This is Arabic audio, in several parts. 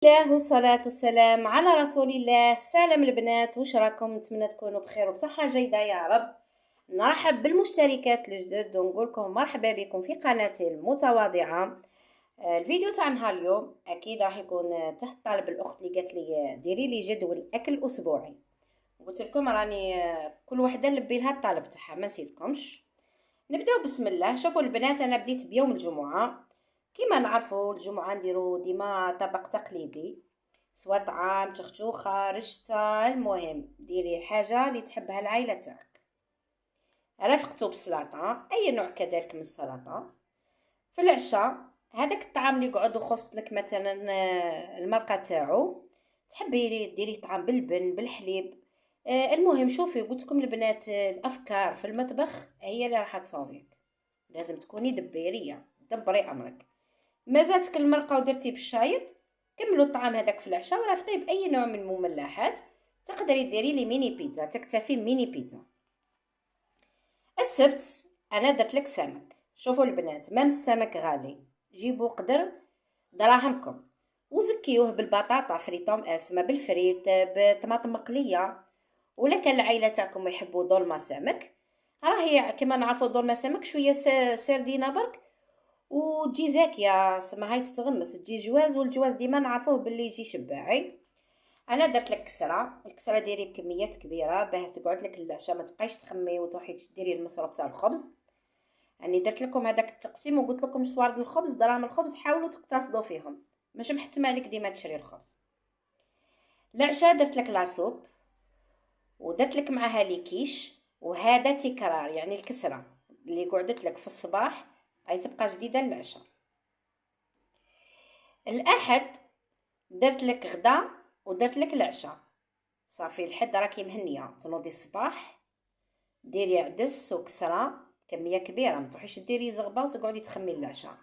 الله والصلاة والسلام على رسول الله. سلام البنات، واش راكم؟ نتمنى تكونوا بخير وبصحة جيدة يا رب. نرحب بالمشتركات الجدد ونقولكم مرحبا بكم في قناتي المتواضعة. الفيديو تاع نهار اليوم اكيد راح يكون تحت طلب الاخت اللي قالت لي ديري لي جدول اكل اسبوعي. قلت لكم راني كل وحده نلبي لها الطلب تاعها، ما نسيتكمش. نبداو بسم الله. شوفوا البنات، انا بديت بيوم الجمعه. كيما نعرفوا الجمعه نديرو ديما طبق تقليدي، سواء طعام تختوخه رشته، المهم ديري حاجه اللي تحبها العائله تاعك. رافقته بسلطه، اي نوع كذلك من السلطه. في العشاء هذاك الطعام اللي يقعد وخصت لك مثلا المرقه تاعو، تحبي ديري طعام بالبن بالحليب. المهم شوفي، قلت لكم البنات، الافكار في المطبخ هي اللي راح تصاوبك. لازم تكوني دبيريه، دبري امرك. مازالتك المرقه ودرتي بالشايط، كملوا الطعام هذاك في العشاء ورافقيه باي نوع من المملحات. تقدري ديري لي ميني بيتزا، تكتفي ميني بيتزا. السبت انا درت لك سمك. شوفوا البنات، مام السمك غالي، جيبوا قدر دراهمكم وزكيوه بالبطاطا فريتوم اسمه بالفريت بطماطم مقليه. ولا كان العائله تاعكم يحبوا دولما سمك، راهي كما نعرفوا دولما سمك شويه سردينه برك وتجي زاكيه، سما هاي تتغمس تجي جواز، والجواز ديما نعرفوه باللي يجي شباعي. انا درت لك كسره، الكسره ديري بكميات كبيره باه تقعد لك العشاء، ما تبقايش تخمي وتروحي ديري المصروف تاع الخبز. يعني درت لكم هذاك التقسيم وقلت لكم صوارد الخبز دراهم الخبز حاولوا تقتصدوا فيهم، مش محتمل عليك ديما تشري الخبز. العشاء درت لك لاصوب ودرت لك معها لي كيش، وهذا تكرار يعني الكسره اللي قعدت لك في الصباح هاي تبقى جديده للعشاء. الاحد درت لك غدا ودرت لك العشاء. صافي الحد راكي مهنيه، تنوضي الصباح ديري عدس وكسره كميه كبيره، ما تروحيش ديري زغبه وتقعدي تخمي العشاء،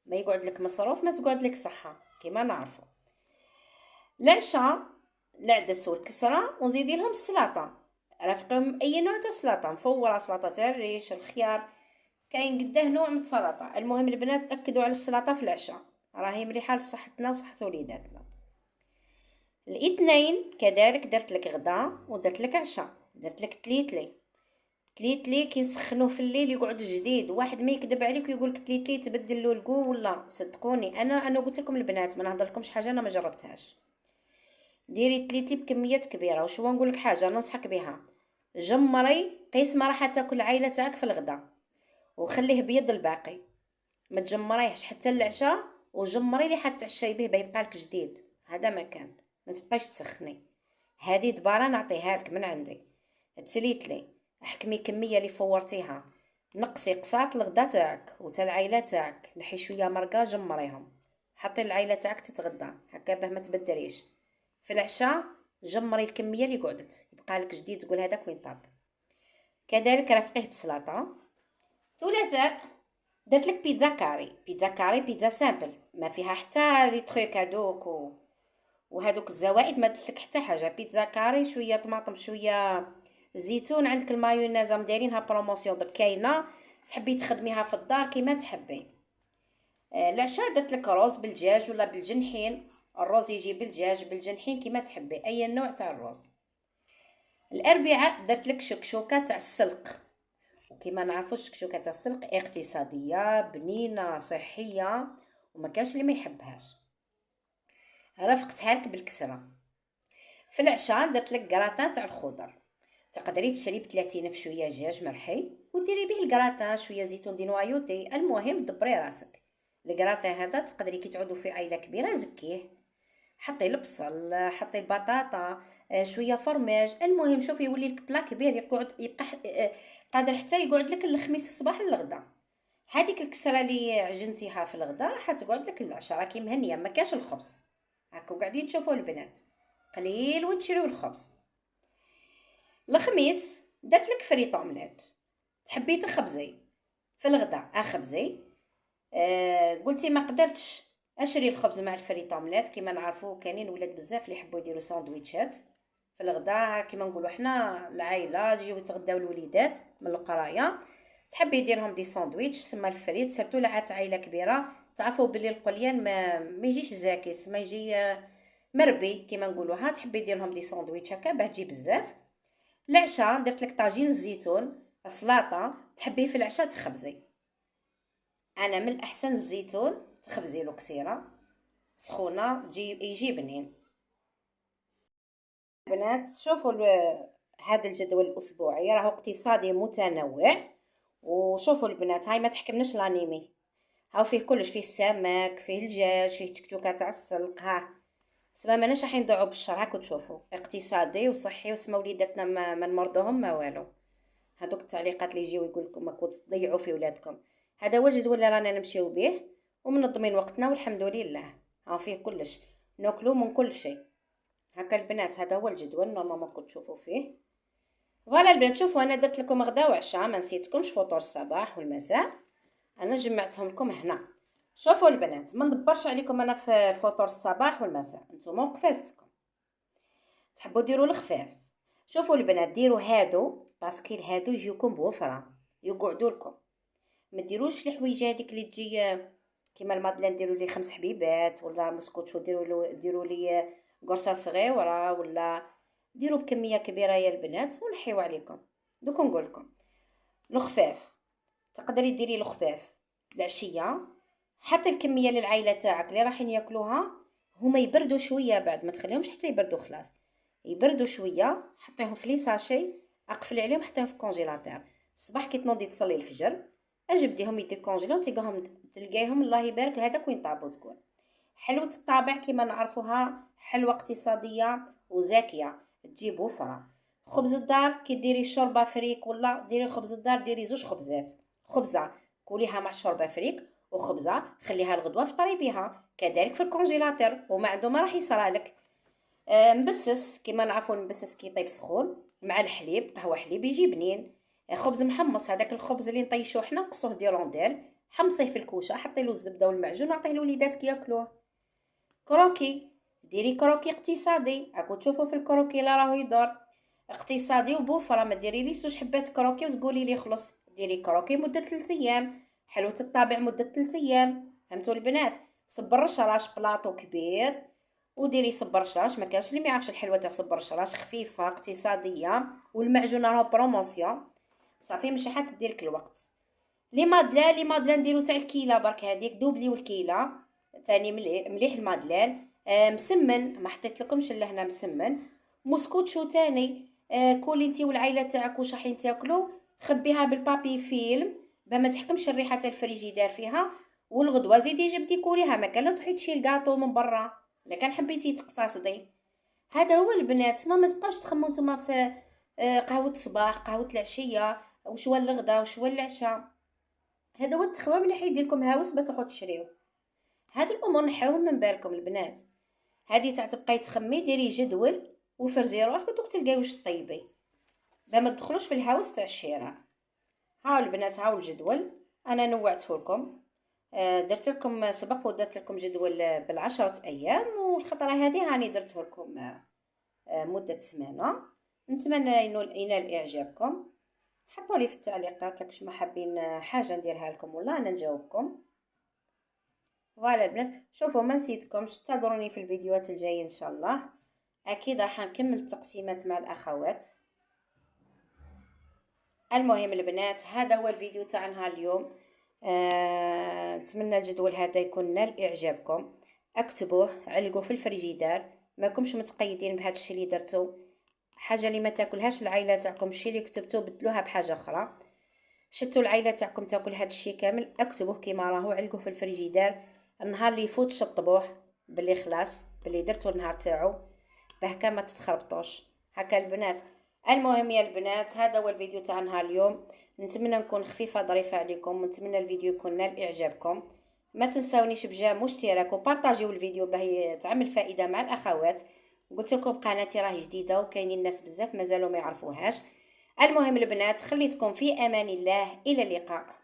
ما يقعد لك مصروف ما تقعد لك صحه كما نعرفوا. العشاء العدس والكسره وزيدي لهم السلطه، رافقهم اي نوع تاع سلطه، مفوره سلطه تاع الريش الخيار، كاين قداه نوع من السلطه. المهم البنات اكدوا على السلطه في العشاء، راهي مليحه لصحتنا وصحه وليداتنا. الاثنين كذلك درت لك غدا ودرت لك عشاء، درت لك تليتلي. تليتلي كي نسخنوه في الليل يقعد جديد، واحد ما يكذب عليك ويقول لك تليتلي تبدل له الكو، ولا صدقوني انا قلت لكم البنات ما نهضر لكمش حاجه انا ما جربتهاش. ديري تليتلي بكميات كبيره. وشو نقول لك حاجه ننصحك بها، جمري قيس ما راح تاكل العائله تاعك في الغداء وخليه بيض الباقي، ما تجمريهش حتى العشاء، وجمري لي حتى تعشي به بيبقى لك جديد. هذا ما كان، ما تبقايش تسخني. هذه دباره نعطيها لك من عندي. تسليت لي احكمي كميه اللي فورتيها، نقصي قساط الغدا تاعك وتا العائله تاعك، نحي شويه مرقه جمريهم، حطي العائله تاعك تتغدى هكا باه ما تبدريش. في العشاء جمري الكميه اللي قعدت يبقى لك جديد، تقول هذاك وين طاب. كذلك رافقيه بسلطه. ثلاثاء درت لك بيتزا كاري. بيتزا كاري بيتزا سامبل ما فيها حتى لي تروك هذوك وهذوك الزوائد، ما درت لك حتى حاجه. بيتزا كاري شويه طماطم شويه زيتون، عندك المايونيز دايرينها بروموسيون درك كاينه، تحبي تخدميها في الدار كيما تحبي. العشاء درت لك رز بالدجاج ولا بالجنحين، الرز يجي بالدجاج بالجنحين كيما تحبي اي نوع تاع الرز. الاربعاء درت لك شكشوكه تاع السلق، وكما نعرفوا الشكشوكه تاع السلق اقتصاديه بنينه صحيه وما كانش اللي ما يحبهاش. رافقتها لك بالكسره. في العشاء درت لك كراتان تاع الخضر، تقدري تشري ب30 في شويه دجاج مرحي وديري به الكراتان شويه زيتون دي نوايوتي، المهم دبري راسك. الكراتان هذا تقدري كي تعودوا في عائله كبيره زكيه، حطي البصل حطي البطاطا شويه فرماج، المهم شوفي يولي لك بلا كبير يقعد يبقى قادر حتى يقعد لك الخميس الصباح للغدا. هذيك الكسره اللي عجنتيها في الغدا راح تقعد لك العشاء، راكي مهنيه ما كاش الخبز. هاكو قاعدين تشوفوا البنات قليل ونشريو الخبز. الخميس درت لك فريط اومليت، تحبي تخبزي في الغداء اخبزي. قلتي ما قدرتش اشري الخبز مع الفريط اومليت، كيما نعرفوا كاينين ولاد بزاف اللي يحبوا يديروا ساندويتشات في الغداء، كيما نقولوا حنا العائله يجيو يتغداو الوليدات من القرايه، تحبي يديرهم دي ساندويتش سما الفريت، سيرتو لعات عائله كبيره تعرفوا باللي القليان ما يجيش زاكي، ما يجي مربي كيما نقولوها، تحبي دير لهم دي ساندويتش هكا باه تجي بزاف. العشاء درت لك طاجين الزيتون، سلطه تحبيه في العشاء تخبزي. انا من الاحسن الزيتون تخبزي له كسيره سخونه يجي بنين. بنات شوفوا هذا الجدول الاسبوعي راهو اقتصادي متنوع. وشوفوا البنات هاي ما تحكمناش لانيمي، هاو فيه كلش، فيه السمك، فيه الدجاج، فيه تكتوكه تاع السلق. ها سما ماناش راح ندعوا بالشر، هاكو تشوفوا اقتصادي وصحي، وسما وليداتنا ما نمرضوهم ما والو. هذوك التعليقات اللي يجيو يقول لكم ماكو تضيعوا في ولادكم، هذا هو الجدول اللي رانا نمشيو به ومنظمين وقتنا والحمد لله. ها فيه كلش، ناكلو من كل شيء. هكا البنات هذا هو الجدول نورمالمون كنت تشوفوا فيه. فوالا البنات شوفوا انا درت لكم غدا وعشاء، ما نسيتكمش فطور الصباح والمساء، انا جمعتهم لكم هنا. شوفوا البنات ما ندبرش عليكم انا في فطور الصباح والمساء، نتوما وقفاستكم تحبوا ديروا الخفاف. شوفوا البنات ديروا هادو باسكو هادو يجيوكم بوفره يقعدوا لكم. ما ديروش الحويجه هذيك اللي تجي كيما المادلين ديروا لي 5 حبيبات ولا مسكوتشو، ديروا لي قرصه صغيره، ولا ديروا بكميه كبيره يا البنات ونحيو عليكم. دوك نقول لكم الخفاف، تقدري ديري الخفاف العشيه، حتى الكميه للعائله تاعك اللي راحين ياكلوها هما يبردوا شويه، بعد ما تخليهمش حتى يبردوا خلاص، يبردوا شويه حطيهم في لي ساشي، اقفلي عليهم حطيهم في الكونجيلاتور. الصباح كي تنوضي تصلي الفجر اجبديهم يدي كونجيلون تلقايهم الله يبارك هذاك وين طابوا. تكون حلوه الطابع كيما نعرفوها، حلوه اقتصاديه وزاكيه تجيب وفره. خبز الدار كي ديري شوربه فريك ولا ديري خبز الدار، ديري 2 خبزات، خبزه كوليها مع شوربه فريك وخبزه خليها الغدوه فطري بها، كذلك في الكونجيلاتور وما عنده ما راح يصرالك. مبسس كيما نعرفوا المبسس كي يطيب سخون مع الحليب، قهوه حليب يجي بنين. خبز محمص، هذاك الخبز اللي نطيشوه حنا نقصوه دي رونديل، حمصيه في الكوشه، حطي له الزبده والمعجون وعطيه لوليداتك ياكلوه. كروكي ديري كروكي اقتصادي، راكو تشوفوا في الكروكي لا راهو يدور اقتصادي وبوفره. ما ديريليش 2 حبات كروكي وتقولي لي خلص، ديري كروكي مده 3 ايام، حلوه الطابع مده 3 ايام. فهمتوا البنات؟ صبر الشراش بلاطو كبير وديري صبر الشراش، ما كانش اللي ما يعرفش الحلوه تاع صبر الشراش، خفيفه اقتصاديه والمعجون راهو بروموسيون صافي ماشي حد ديرك الوقت. لي مادلان نديرو تاع الكيله برك، هذيك دوبليو الكيله تاني مليح المادلان. مسمن ما حطيت لكمش الا هنا مسمن. مسكوتشو تاني كولي انتي والعائله تاعك واش راحين تاكلوا، خبيها بالبابي فيلم باه ما تحكمش الريحه تاع الفريجيدار فيها، والغدوه زيدي جبدي كوليها، ما كان لا تروحي تشي الكاطو من برا الا كان حبيتي تقتصدي. هذا هو البنات، ما تبقاوش تخمموا نتوما في قهوه الصباح قهوه العشيه وش هو الغدا وش هو العشاء. هذا هو التخوام اللي حيدير لكم هاوس باش تروحوا تشريو. هاد الامور نحاوهم من بالكم البنات، هذه تاع تبقاي تخمي ديري جدول وفرزي روحك ودوك تلقاي واش طيبي باه ما تدخلوش في الهاوس تاع الشراء. هاو البنات هاو الجدول انا نوعته لكم. درت لكم سبق ودرت لكم جدول بالعشرة ايام، والخطره هذه هاني درته لكم مده سمانه. نتمنى ينال اعجابكم. حطوا لي في التعليقات لكش ما حابين حاجه نديرها لكم ولا انا نجاوبكم. فوالا البنات شوفوا ما نسيتكمش تنتظروني في الفيديوهات الجايه ان شاء الله، اكيد راح نكمل التقسيمات مع الاخوات. المهم البنات هذا هو الفيديو تاع نهار اليوم. نتمنى الجدول هذا يكون نال اعجابكم. اكتبوه علقوه في الفريجيدار، ما كمش متقيدين بهذا الشيء اللي درتو. حاجه اللي ما تاكلهاش العائله تاعكم الشيء اللي كتبتوه بدلوها بحاجه اخرى. شتوا العائله تاعكم تاكل هذا الشيء كامل، اكتبوه كيما راهو علقوه في الفريجيدار. النهار اللي يفوت شطبوه باللي خلاص باللي درتو النهار تاعو باه كان ما تتخربطوش. هكا البنات. المهم يا البنات هذا هو الفيديو تاع نهار اليوم. نتمنى نكون خفيفه ظريفه عليكم، ونتمنى الفيديو يكون نال اعجابكم. ما تنساونيش بجام واشتراك وبارطاجيو الفيديو باه تعمل فائده مع الاخوات. قلت لكم قناتي راهي جديده وكاينين الناس بزاف مازالوا ما يعرفوهاش. المهم البنات خليتكم في امان الله، الى اللقاء.